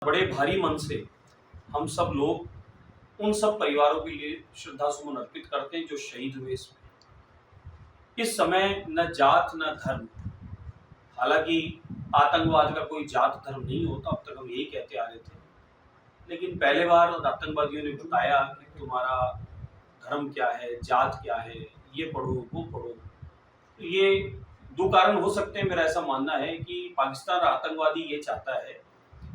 बड़े भारी मन से हम सब लोग उन सब परिवारों के लिए श्रद्धा सुमन अर्पित करते हैं जो शहीद हुए इस समय न जात न धर्म। हालांकि आतंकवाद का कोई जात धर्म नहीं होता, अब तक हम यही कहते आ रहे थे, लेकिन पहले बार आतंकवादियों ने बताया कि तुम्हारा धर्म क्या है, जात क्या है, ये पढ़ो वो पढ़ो। तो ये दो कारण हो सकते हैं। मेरा ऐसा मानना है कि पाकिस्तान आतंकवादी ये चाहता है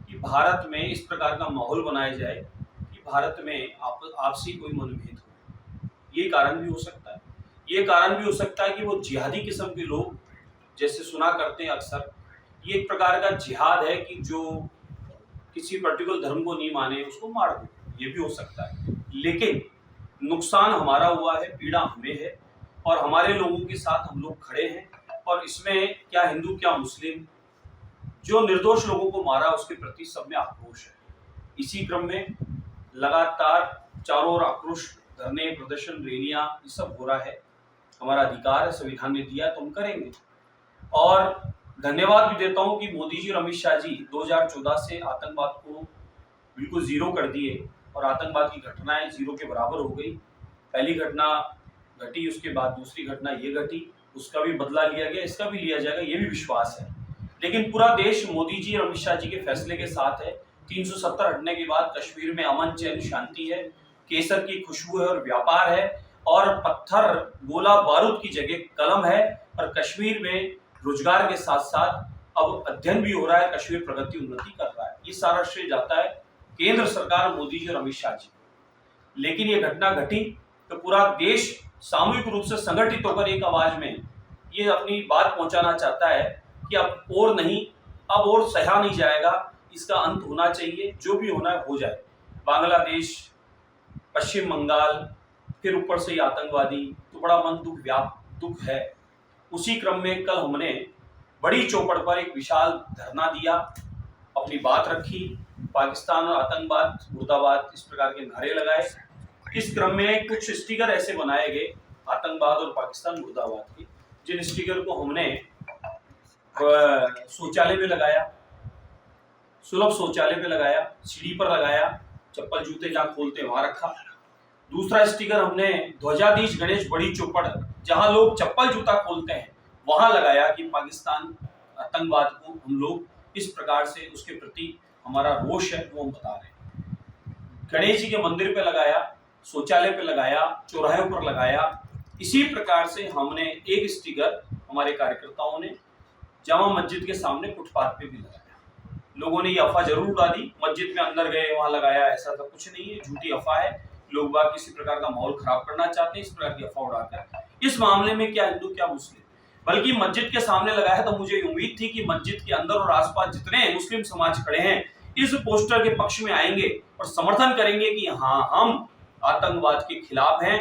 कि भारत में इस प्रकार का माहौल बनाया जाए कि भारत में आपसी कोई मनभेद हो। ये कारण भी हो सकता है। ये कारण भी हो सकता है कि वो जिहादी किस्म के लोग, जैसे सुना करते हैं अक्सर, ये एक प्रकार का जिहाद है कि जो किसी पर्टिकुलर धर्म को नहीं माने उसको मार दो। ये भी हो सकता है, लेकिन नुकसान हमारा हुआ है, पीड़ा हमें है और हमारे लोगों के साथ हम लोग खड़े हैं। और इसमें क्या हिंदू क्या मुस्लिम, जो निर्दोष लोगों को मारा उसके प्रति सब में आक्रोश है। इसी क्रम में लगातार चारों ओर आक्रोश, धरने, प्रदर्शन, रैलियां, ये सब हो रहा है। हमारा अधिकार है, संविधान ने दिया तो हम करेंगे। और धन्यवाद भी देता हूं कि मोदी जी और अमित शाह जी 2014 से आतंकवाद को बिल्कुल जीरो कर दिए और आतंकवाद की घटनाएं जीरो के बराबर हो गई। पहली घटना घटी, उसके बाद दूसरी घटना ये घटी, उसका भी बदला लिया गया, इसका भी लिया जाएगा, ये भी विश्वास है। लेकिन पूरा देश मोदी जी और अमित शाह जी के फैसले के साथ है। 370 हटने के बाद कश्मीर में अमन, चैन, शांति है, केसर की खुशबू है और व्यापार है, और पत्थर, गोला बारूद की जगह कलम है। और कश्मीर में रोजगार के साथ साथ अब अध्ययन भी हो रहा है, कश्मीर प्रगति उन्नति कर रहा है। ये सारा श्रेय जाता है केंद्र सरकार, मोदी जी और अमित शाह जी। लेकिन ये घटना घटी तो पूरा देश सामूहिक रूप से संगठित होकर एक आवाज में ये अपनी बात पहुंचाना चाहता है कि अब और नहीं, अब और सहा नहीं जाएगा, इसका अंत होना चाहिए, जो भी होना है हो जाए। बांग्लादेश, पश्चिम बंगाल, फिर ऊपर से आतंकवादी, तो बड़ा मन दुख है। उसी क्रम में कल हमने बड़ी चौपड़ पर एक विशाल धरना दिया, अपनी बात रखी, पाकिस्तान और आतंकवाद मुर्दाबाद इस प्रकार के नारे लगाए। इस क्रम में कुछ स्टिकर ऐसे बनाए गए आतंकवाद और पाकिस्तान मुर्दाबाद के, जिन स्टिकर को हमने शौचालय पे लगाया, सुलभ शौचालय पे लगाया, सीढ़ी पर लगाया, चप्पल जूते जहां खोलते हैं वहां रखा। दूसरा स्टिकर हमने ध्वजाधीश गणेश बड़ी चौपड़, जहां लोग चप्पल जूता खोलते हैं, वहां लगाया कि पाकिस्तान आतंकवाद को हम लोग इस प्रकार से उसके प्रति हमारा रोष है वो हम बता रहे हैं। गणेश जी के मंदिर पे लगाया, शौचालय पे लगाया, चौराहों पर लगाया। इसी प्रकार से हमने एक स्टिकर हमारे कार्यकर्ताओं ने जामा मस्जिद के सामने फुटपाथ पे भी लगाया। लोगों ने ये अफवाह जरूर उड़ा दी, मस्जिद में अंदर गए वहां लगाया, ऐसा तो कुछ नहीं है, झूठी अफवाह है। लोग बाग किसी प्रकार का माहौल खराब करना चाहते हैं इस प्रकार की अफवाह उड़ाकर। इस मामले में क्या हिंदू क्या मुस्लिम, बल्कि मस्जिद के सामने लगाया तो मुझे उम्मीद थी कि मस्जिद के अंदर और आसपास जितने मुस्लिम समाज खड़े हैं इस पोस्टर के पक्ष में आएंगे और समर्थन करेंगे कि हाँ, हम आतंकवाद के खिलाफ हैं,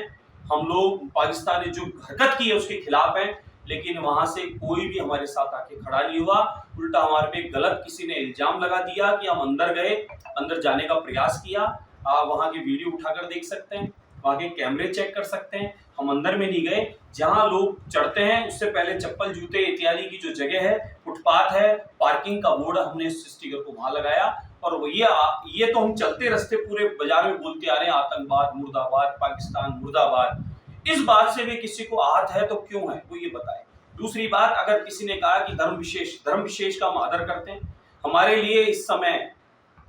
हम लोग पाकिस्तान ने जो हरकत की है उसके खिलाफ हैं। लेकिन वहां से कोई भी हमारे साथ आके खड़ा नहीं हुआ, उल्टा हमारे पे गलत किसी ने इल्जाम लगा दिया कि हम अंदर गए, अंदर जाने का प्रयास किया। आप वहां के वीडियो उठाकर देख सकते हैं, वहां के कैमरे चेक कर सकते हैं। हम अंदर में नहीं गए, जहां लोग चढ़ते हैं उससे पहले चप्पल जूते इत्यादि की जो जगह है, फुटपाथ है, पार्किंग का बोर्ड, हमने इस स्टिकर को वहां लगाया। और ये तो हम चलते रास्ते पूरे बाजार में बोलते आ रहे हैं, आतंकवाद मुर्दाबाद, पाकिस्तान मुर्दाबाद। इस बात से भी किसी को आहत है तो क्यों है वो ये बताए। दूसरी बात, अगर किसी ने कहा कि धर्म विशेष का हम आदर करते हैं, हमारे लिए इस समय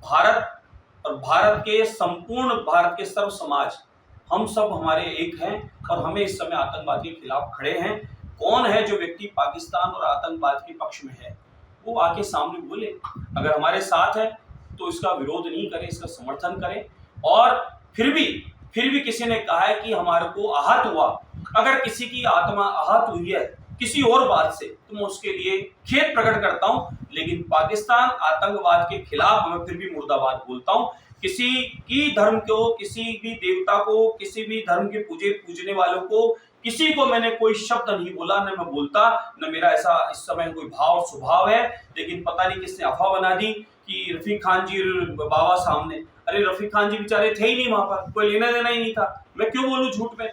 भारत और भारत के संपूर्ण भारत के सर्व समाज, हम सब हमारे एक हैं और हमें इस समय आतंकवाद के खिलाफ खड़े हैं। कौन है जो व्यक्ति पाकिस्तान और आतंकवाद के पक्ष में है, वो आके सामने बोले। अगर हमारे साथ है तो इसका विरोध नहीं करें, इसका समर्थन करें। और फिर भी किसी ने कहा है कि हमारे को आहत हुआ, अगर किसी की आत्मा आहत हुई है किसी और बात से, तो मैं उसके लिए खेद प्रकट करता हूं। लेकिन पाकिस्तान आतंकवाद के खिलाफ मैं फिर भी मुर्दाबाद बोलता हूं। किसी की धर्म को, किसी भी देवता को, किसी भी धर्म के पूजने वालों को, किसी को मैंने कोई शब्द नहीं बोला, न मैं बोलता, न मेरा ऐसा इस समय कोई भाव स्वभाव है। लेकिन पता नहीं किसने अफवाह बना दी कि रफीक खान जी बाबा सामने, अरे रफीक खान जी बेचारे थे ही नहीं वहां पर, कोई लेना देना ही नहीं था, मैं क्यों बोलूं झूठ में।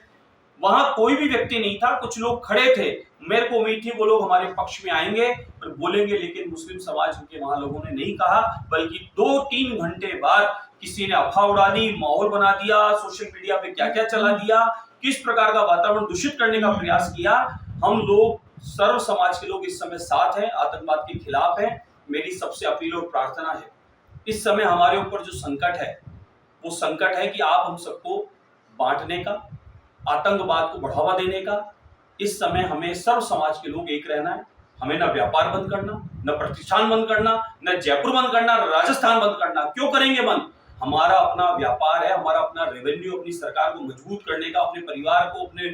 वहां कोई भी व्यक्ति नहीं था, कुछ लोग खड़े थे, मेरे को उम्मीद थी वो लोग हमारे पक्ष में आएंगे और बोलेंगे, लेकिन मुस्लिम समाज के वहां लोगों ने नहीं कहा, बल्कि 2-3 घंटे बाद किसी ने अफवाह उड़ा दी, माहौल बना दिया, सोशल मीडिया पे क्या क्या चला दिया, किस प्रकार का वातावरण दूषित करने का प्रयास किया। हम लोग सर्व समाज के लोग इस समय साथ हैं, आतंकवाद के खिलाफ हैं। मेरी सबसे अपील और प्रार्थना है, इस समय हमारे ऊपर जो संकट है वो संकट है कि आप हम सबको बांटने का, आतंकवाद को बढ़ावा देने का। इस समय हमें सर्व समाज के लोग एक रहना है। हमें न व्यापार बंद करना, न प्रतिष्ठान बंद करना, न जयपुर बंद करना, न राजस्थान बंद करना। क्यों करेंगे बंद? हमारा अपना व्यापार है, हमारा अपना रेवेन्यू, अपनी सरकार को मजबूत करने का, अपने परिवार को, अपने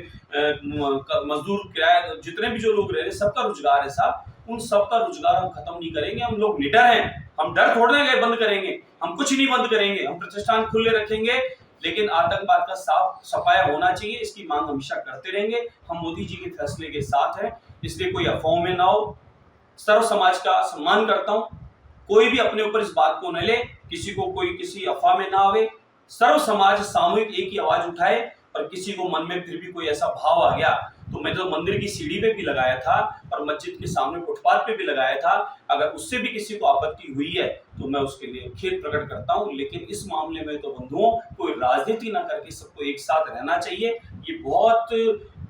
मजदूर किराया, जितने भी जो लोग रह रहे, सबका रोजगार है साहब, उन सबका रोजगार हम खत्म नहीं करेंगे। हम लोग निडर हैं, हम डर छोड़ने गए बंद करेंगे, हम कुछ नहीं बंद करेंगे, हम प्रतिष्ठान खुले रखेंगे, लेकिन आतंकवाद का साफ सफाया होना चाहिए, इसकी मांग हमेशा करते रहेंगे। हम मोदी जी के फैसले के साथ हैं, इसलिए कोई अफवाहों में ना हो। सर्व समाज का सम्मान करता हूं, कोई भी अपने ऊपर इस बात को न ले, किसी को कोई किसी अफवाह में ना आवे। सर्व समाज सामूहिक एक ही आवाज उठाए, और किसी को मन में फिर भी कोई ऐसा भाव आ गया, तो मैं तो मंदिर की सीढ़ी पे भी लगाया था और मस्जिद के सामने फुटपाथ पे भी लगाया था, अगर उससे भी किसी को आपत्ति हुई है तो मैं उसके लिए खेद प्रकट करता हूं। लेकिन इस मामले में तो बंधुओं, कोई राजनीति ना करके सबको एक साथ रहना चाहिए। ये बहुत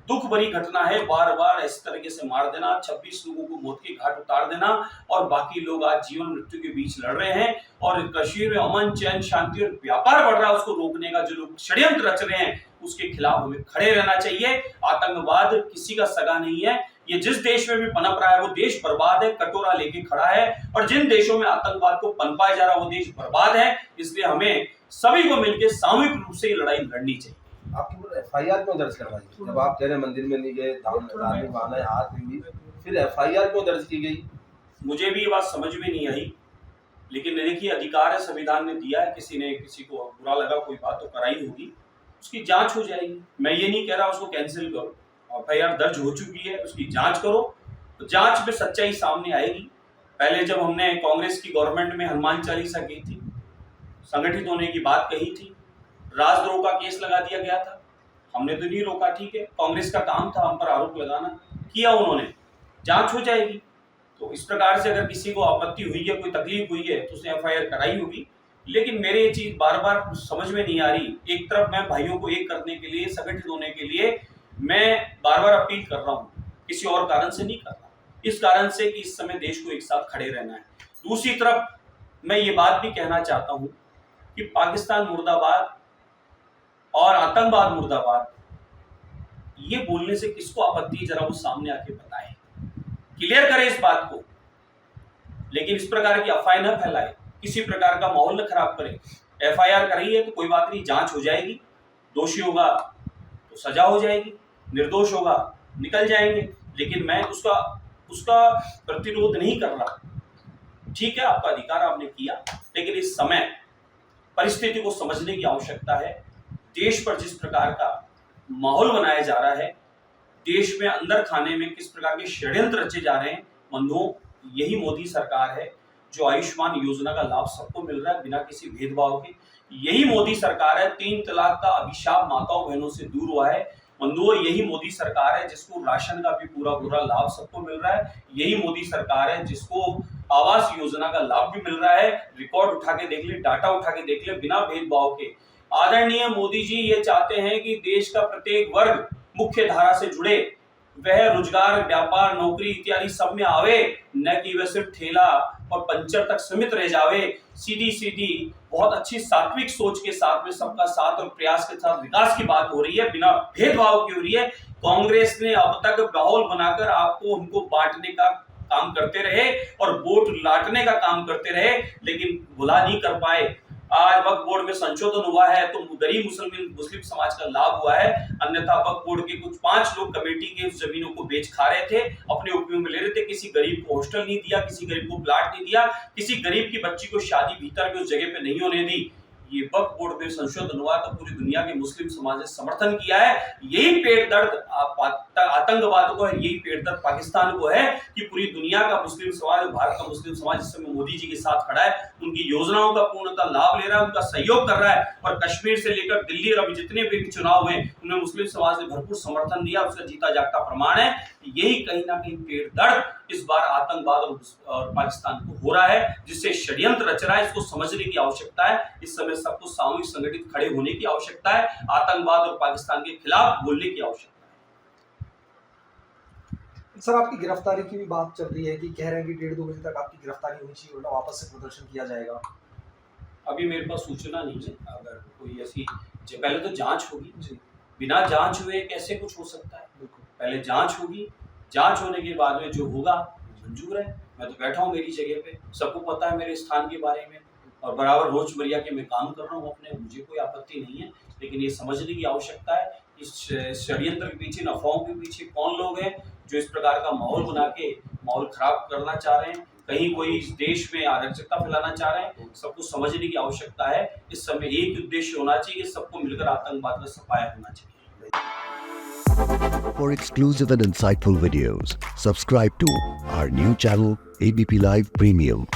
दुख भरी घटना है, बार बार इस तरीके से मार देना, 26 लोगों को मौत के घाट उतार देना, और बाकी लोग आज जीवन मृत्यु के बीच लड़ रहे हैं। और कश्मीर में अमन, चैन, शांति और व्यापार बढ़ रहा है, उसको रोकने का जो लोग षड्यंत्र रच रहे हैं, उसके खिलाफ हमें खड़े रहना चाहिए। आतंकवाद किसी का सगा नहीं है, ये जिस देश में भी पनप रहा है वो देश बर्बाद है, कटोरा लेके खड़ा है, और जिन देशों में आतंकवाद को पनपाया जा रहा है वो देश बर्बाद है। इसलिए हमें सभी को मिलकर सामूहिक रूप से ये लड़ाई लड़नी चाहिए। आपकी एफआईआर क्यों दर्ज करवाई? जब आप कह रहे मंदिर में नहीं गए, दान बहाना है, हाथ में भी, फिर एफआईआर क्यों दर्ज की गई? मुझे भी ये बात समझ में नहीं आई, लेकिन देखिए अधिकार है, संविधान ने दिया है, किसी ने किसी को बुरा लगा, कोई बात तो कराई होगी, उसकी जांच हो जाएगी। मैं ये नहीं कह रहा उसको कैंसिल करो, एफआईआर दर्ज हो चुकी है, उसकी जांच करो, तो जांच में सच्चाई सामने आएगी। पहले जब हमने कांग्रेस की गवर्नमेंट में हनुमान चालीसा की थी, संगठित होने की बात कही थी, राजद्रोह का केस लगा दिया गया था, हमने तो नहीं रोका, ठीक है, कांग्रेस का काम था हम पर आरोप लगाना, किया उन्होंने, जांच हो जाएगी। तो इस प्रकार से अगर किसी को आपत्ति हुई है, कोई तकलीफ हुई है, तो उसने एफआईआर कराई होगी। लेकिन मेरे ये चीज बार बार समझ में नहीं आ रही। एक तरफ मैं भाइयों को एक करने के लिए, संगठित होने के लिए मैं बार बार अपील कर रहा हूँ, किसी और कारण से नहीं कर रहा, इस कारण से कि इस समय देश को एक साथ खड़े रहना है। दूसरी तरफ मैं ये बात भी कहना चाहता हूँ कि पाकिस्तान मुर्दाबाद और आतंकवाद मुर्दाबाद, ये बोलने से किसको आपत्ति है, जरा वो सामने आके बताए, क्लियर करे इस बात को। लेकिन इस प्रकार की अफवाह न फैलाए, किसी प्रकार का माहौल न खराब करे। एफआईआर करी है तो कोई बात नहीं, जांच हो जाएगी, दोषी होगा तो सजा हो जाएगी, निर्दोष होगा निकल जाएंगे। लेकिन मैं उसका प्रतिरोध नहीं कर रहा, ठीक है, आपका अधिकार आपने किया, लेकिन इस समय परिस्थिति को समझने की आवश्यकता है। देश पर जिस प्रकार का माहौल बनाया जा रहा है, देश में अंदर खाने में किस प्रकार के षड्यंत्र रचे जा रहे हैं, बंधुओं, यही मोदी सरकार है जो आयुष्मान योजना का लाभ सबको मिल रहा है बिना किसी भेदभाव के। यही मोदी सरकार है 3 तलाक का अभिशाप माताओं बहनों से दूर हुआ है। बंधुओं, यही मोदी सरकार है जिसको राशन का भी पूरा लाभ सबको मिल रहा है। यही मोदी सरकार है जिसको आवास योजना का लाभ भी मिल रहा है। रिकॉर्ड उठा के देख ले, डाटा उठा के देख ले, बिना भेदभाव के। आदरणीय मोदी जी ये चाहते हैं कि देश का प्रत्येक वर्ग मुख्य धारा से जुड़े, वह रोजगार, व्यापार, नौकरी इत्यादि सब में आवे, न कि वह सिर्फ ठेला और पंचर तक सीमित रह जावे। सीधी बहुत अच्छी सात्विक सोच के साथ में सबका साथ और प्रयास के साथ विकास की बात हो रही है, बिना भेदभाव की हो रही है। कांग्रेस ने अब तक माहौल बनाकर आपको उनको बांटने का काम करते रहे और वोट लाटने का काम करते रहे, लेकिन भुला नहीं कर पाए। आज वक्फ बोर्ड में संशोधन हुआ है तो गरीब मुस्लिम समाज का लाभ हुआ है, अन्यथा वक्फ बोर्ड के कुछ 5 लोग कमेटी के उस जमीनों को बेच खा रहे थे, अपने उपयोग में ले रहे थे। किसी गरीब को हॉस्टल नहीं दिया, किसी गरीब को प्लाट नहीं दिया, किसी गरीब की बच्ची को शादी भीतर में उस जगह पे नहीं होने दी। ये वक्फ बोर्ड में संशोधन हुआ तो पूरी दुनिया के मुस्लिम समाज ने समर्थन किया है। यही पेट दर्द आतंकवाद को है, यही पेट दर्द पाकिस्तान को है कि पूरी दुनिया का मुस्लिम समाज, भारत का मुस्लिम समाज इस समय मोदी जी के साथ खड़ा है, उनकी योजनाओं का पूर्णतः लाभ ले रहा है, उनका सहयोग कर रहा है। और कश्मीर से लेकर दिल्ली और अभी जितने भी चुनाव हुए उनमें मुस्लिम समाज ने भरपूर समर्थन दिया, उसका जीता जागता प्रमाण है। यही कहीं ना कहीं पेट दर्द इस बार आतंकवाद और पाकिस्तान को हो रहा है, जिससे षड्यंत्र रच रहा है। इसको समझने की आवश्यकता है। इस समय सबको सामूहिक संगठित खड़े होने की आवश्यकता है। आतंकवाद और पाकिस्तान के खिलाफ बोलने की आवश्यकता है। सर, आपकी गिरफ्तारी की भी बात चल रही है कि कह रहे हैं कि 1:30-2 बजे तक आपकी गिरफ्तारी होनी चाहिए, वरना वापस से प्रदर्शन किया जाएगा। अभी मेरे पास सूचना नहीं है। अगर कोई ऐसी, पहले तो जांच होगी जी, बिना जांच हुए कैसे कुछ हो सकता है? पहले जांच होगी, जांच होने के बाद में जो होगा मंजूर है। मैं तो बैठा हूँ मेरी जगह पे, सबको पता है मेरे स्थान के बारे में और बराबर रोजमर्रा के मैं काम कर रहा हूँ अपने, मुझे कोई आपत्ति नहीं है। लेकिन ये समझने की आवश्यकता है इस षड्यंत्र के पीछे, अफवाहों के पीछे कौन लोग हैं जो इस प्रकार का माहौल बना के माहौल खराब करना चाह रहे हैं, कहीं कोई इस देश में अराजकता फैलाना चाह रहे हैं। सबको समझने की आवश्यकता है। इस समय एक उद्देश्य होना चाहिए, सबको मिलकर आतंकवाद का सफाया होना चाहिए। For exclusive and insightful videos, subscribe to our new channel ABP Live Premium.